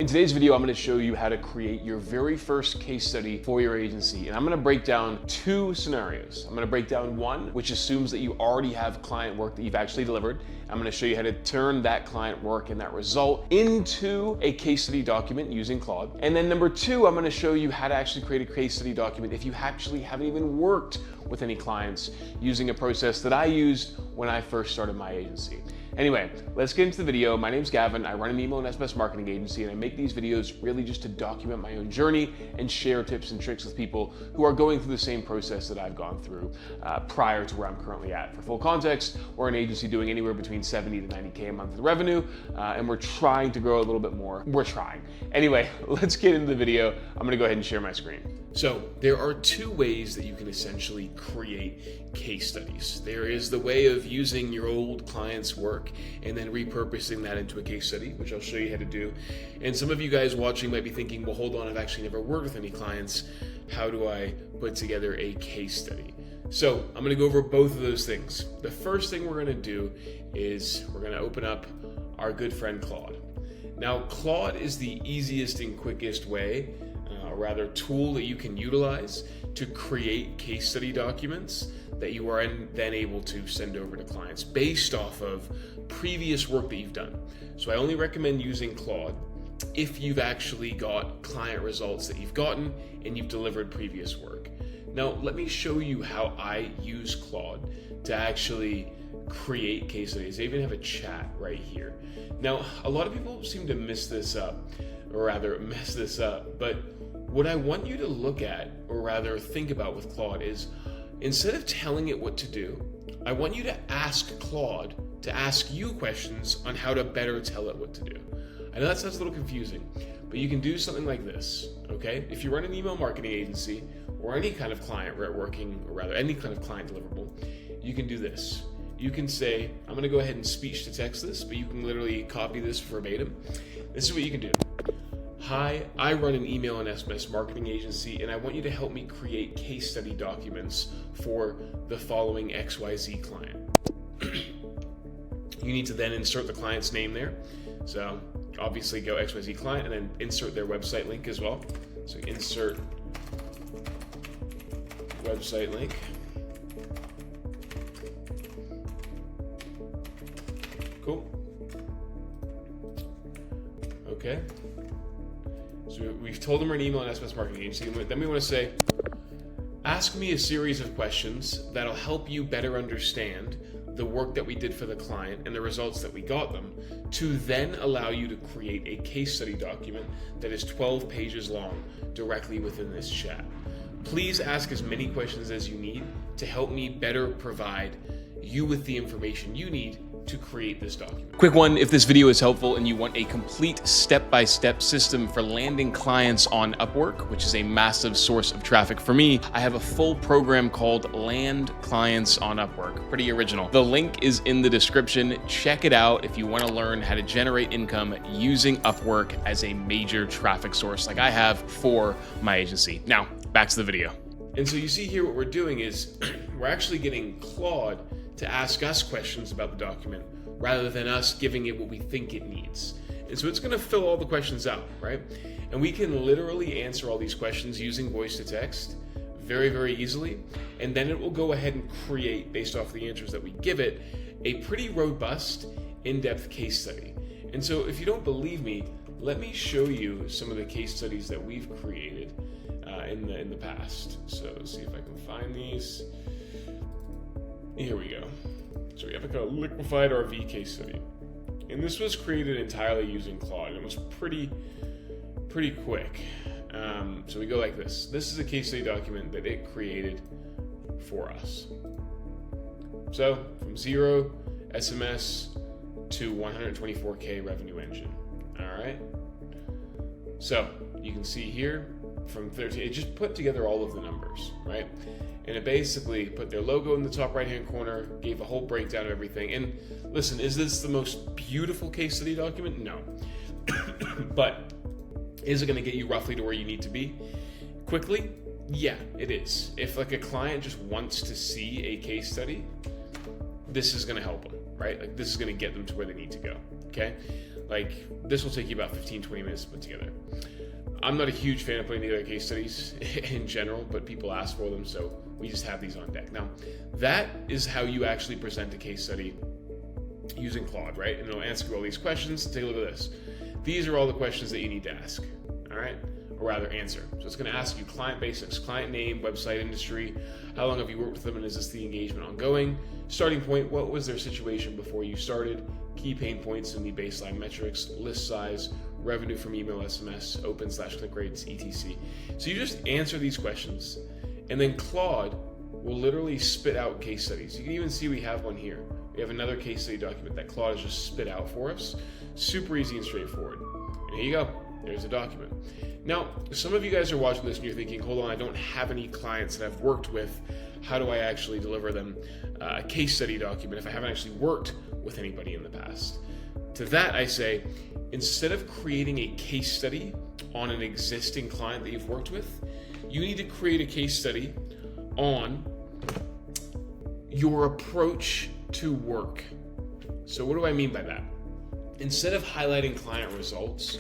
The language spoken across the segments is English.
today's video, I'm going to show you how to create your very first case study for your agency. And I'm going to break down two scenarios. I'm going to break down one, which assumes that you already have client work that you've actually delivered. I'm going to show you how to turn that client work and that result into a case study document using Claude. And then number two, I'm going to show you how to actually create a case study document if you actually haven't even worked with any clients using a process that I used when I first started my agency. Anyway, let's get into the video. My name's Gavin. I run an email and SMS marketing agency, and I make these videos really just to document my own journey and share tips and tricks with people who are going through the same process that I've gone through prior to where I'm currently at. For full context, we're an agency doing anywhere between 70 to 90K a month in revenue, and we're trying to grow a little bit more. We're trying. Anyway, let's get into the video. I'm gonna go ahead and share my screen. So there are two ways that you can essentially create case studies. There is the way of using your old client's work and then repurposing that into a case study, which I'll show you how to do. And some of you guys watching might be thinking, well, hold on, I've actually never worked with any clients. How do I put together a case study? So I'm gonna go over both of those things. The first thing we're gonna do is we're gonna open up our good friend Claude. Now, Claude is the easiest and quickest way, or rather tool that you can utilize to create case study documents that you are then able to send over to clients based off of previous work that you've done. So I only recommend using Claude if you've actually got client results that you've gotten and you've delivered previous work. Now, let me show you how I use Claude to actually create case studies. I even have a chat right here. Now, a lot of people seem to mess this up, but what I want you to look at, or rather think about with Claude, is instead of telling it what to do, I want you to ask Claude to ask you questions on how to better tell it what to do. I know that sounds a little confusing, but you can do something like this, okay? If you run an email marketing agency or any kind of client any kind of client deliverable, you can do this. You can say, I'm gonna go ahead and speech to text this, but you can literally copy this verbatim. This is what you can do. Hi, I run an email and SMS marketing agency, and I want you to help me create case study documents for the following XYZ client. You need to then insert the client's name there. So obviously go XYZ client and then insert their website link as well. So insert website link. Cool. Okay. So we've told them we're an email and SMS marketing agency. Then we want to say, ask me a series of questions that'll help you better understand the work that we did for the client and the results that we got them, to then allow you to create a case study document that is 12 pages long directly within this chat. Please ask as many questions as you need to help me better provide you with the information you need to create this document. Quick one, if this video is helpful and you want a complete step-by-step system for landing clients on Upwork, which is a massive source of traffic for me, I have a full program called Land Clients on Upwork. Pretty original. The link is in the description. Check it out if you want to learn how to generate income using Upwork as a major traffic source like I have for my agency. Now, back to the video. And so you see here what we're doing is we're actually getting Claude to ask us questions about the document rather than us giving it what we think it needs. And so it's gonna fill all the questions out, right? And we can literally answer all these questions using voice to text very, very easily. And then it will go ahead and create, based off the answers that we give it, a pretty robust, in-depth case study. And so if you don't believe me, let me show you some of the case studies that we've created in the past. So let's see if I can find these. Here we go. So we have a liquefied RV case study. And this was created entirely using Claude. It was pretty quick. So we go like this. This is a case study document that it created for us. So from 0 SMS to 124K revenue engine. All right. So you can see here from 13, it just put together all of the numbers, right? And it basically put their logo in the top right-hand corner, gave a whole breakdown of everything. And listen, is this the most beautiful case study document? No. But is it gonna get you roughly to where you need to be quickly? Yeah, it is. If like a client just wants to see a case study, this is gonna help them, right? Like this is gonna get them to where they need to go, okay? Like, this will take you about 15-20 minutes to put together. I'm not a huge fan of putting together case studies in general, but people ask for them, so we just have these on deck. Now, that is how you actually present a case study using Claude, right? And it'll answer all these questions. Take a look at this. These are all the questions that you need to ask, all right? Or rather answer. So it's going to ask you client basics, client name, website industry, how long have you worked with them, and is this the engagement ongoing? Starting point, what was their situation before you started? Key pain points and the baseline metrics, list size, revenue from email, SMS, open/click rates, etc. So you just answer these questions, and then Claude will literally spit out case studies. You can even see we have one here. We have another case study document that Claude has just spit out for us. Super easy and straightforward. And here you go. There's a document. Now, some of you guys are watching this and you're thinking, hold on, I don't have any clients that I've worked with. How do I actually deliver them a case study document if I haven't actually worked with anybody in the past? To that, I say, instead of creating a case study on an existing client that you've worked with, you need to create a case study on your approach to work. So what do I mean by that? Instead of highlighting client results,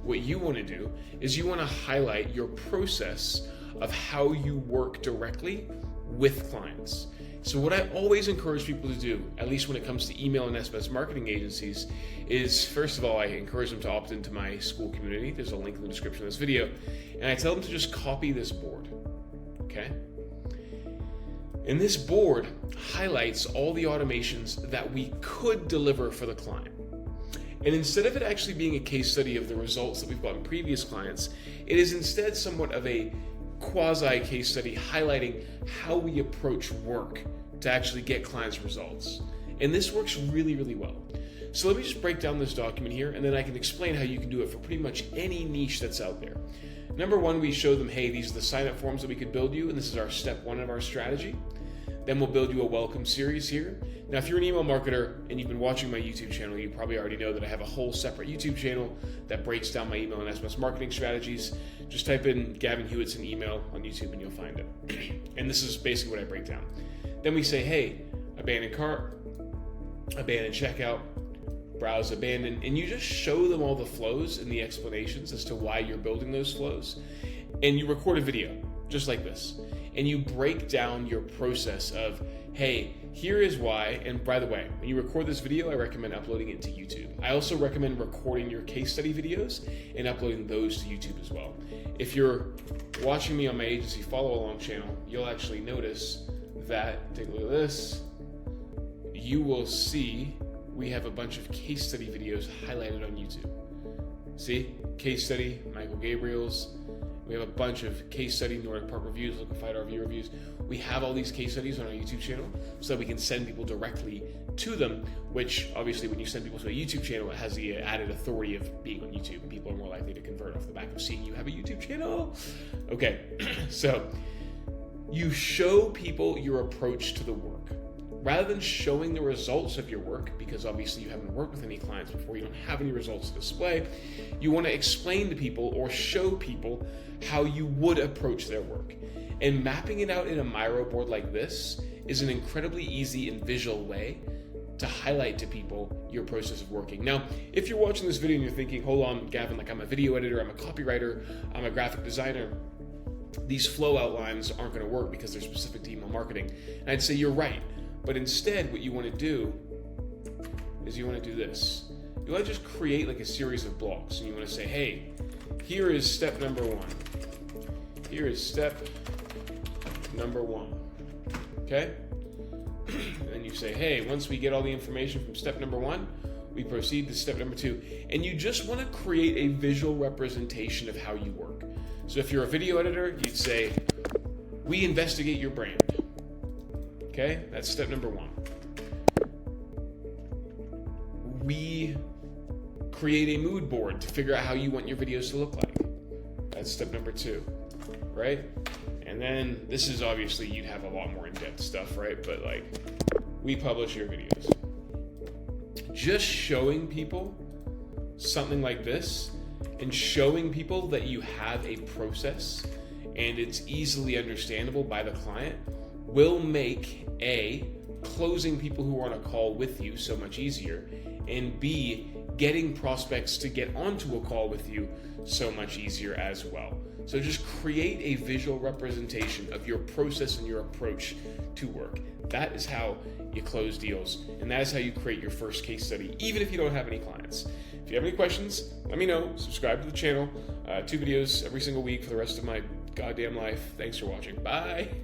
what you want to do is you want to highlight your process of how you work directly with clients. So what I always encourage people to do, at least when it comes to email and SMS marketing agencies, is first of all, I encourage them to opt into my school community. There's a link in the description of this video. And I tell them to just copy this board, okay? And this board highlights all the automations that we could deliver for the client. And instead of it actually being a case study of the results that we've gotten previous clients, it is instead somewhat of a quasi case study highlighting how we approach work to actually get clients results. And this works really, really well. So let me just break down this document here, and then I can explain how you can do it for pretty much any niche that's out there. Number one, we show them, hey, these are the sign-up forms that we could build you, and this is our step one of our strategy. Then we'll build you a welcome series here. Now, if you're an email marketer and you've been watching my YouTube channel, you probably already know that I have a whole separate YouTube channel that breaks down my email and SMS marketing strategies. Just type in Gavin Hewitson email on YouTube and you'll find it. And this is basically what I break down. Then we say, hey, abandon cart, abandon checkout, browse, abandon, and you just show them all the flows and the explanations as to why you're building those flows. And you record a video just like this. And you break down your process of, hey, here is why. And by the way, when you record this video, I recommend uploading it to YouTube. I also recommend recording your case study videos and uploading those to YouTube as well. If you're watching me on my agency follow along channel, you'll actually notice that, take a look at this, you will see we have a bunch of case study videos highlighted on YouTube. See, case study, Michael Gabriel's. We have a bunch of case study, Nordic Park reviews, Look at 5-Star Review reviews. We have all these case studies on our YouTube channel so that we can send people directly to them, which obviously when you send people to a YouTube channel, it has the added authority of being on YouTube. People are more likely to convert off the back of seeing you have a YouTube channel. Okay, so you show people your approach to the work. Rather than showing the results of your work, because obviously you haven't worked with any clients before, you don't have any results to display, you want to explain to people or show people how you would approach their work. And mapping it out in a Miro board like this is an incredibly easy and visual way to highlight to people your process of working. Now, if you're watching this video and you're thinking, hold on, Gavin, like I'm a video editor, I'm a copywriter, I'm a graphic designer, these flow outlines aren't going to work because they're specific to email marketing. And I'd say you're right. But instead, what you want to do is you want to do this. You want to just create like a series of blocks, and you want to say, hey, here is step number one. Here is step number one. Okay? And you say, hey, once we get all the information from step number one, we proceed to step number two. And you just want to create a visual representation of how you work. So if you're a video editor, you'd say, we investigate your brand. Okay, that's step number one. We create a mood board to figure out how you want your videos to look like. That's step number two, right? And then this is obviously, you'd have a lot more in-depth stuff, right? But like, we publish your videos. Just showing people something like this and showing people that you have a process and it's easily understandable by the client will make A, closing people who are on a call with you so much easier, and B, getting prospects to get onto a call with you so much easier as well. So just create a visual representation of your process and your approach to work. That is how you close deals, and that is how you create your first case study, even if you don't have any clients. If you have any questions, let me know. Subscribe to the channel. 2 videos every single week for the rest of my goddamn life. Thanks for watching. Bye.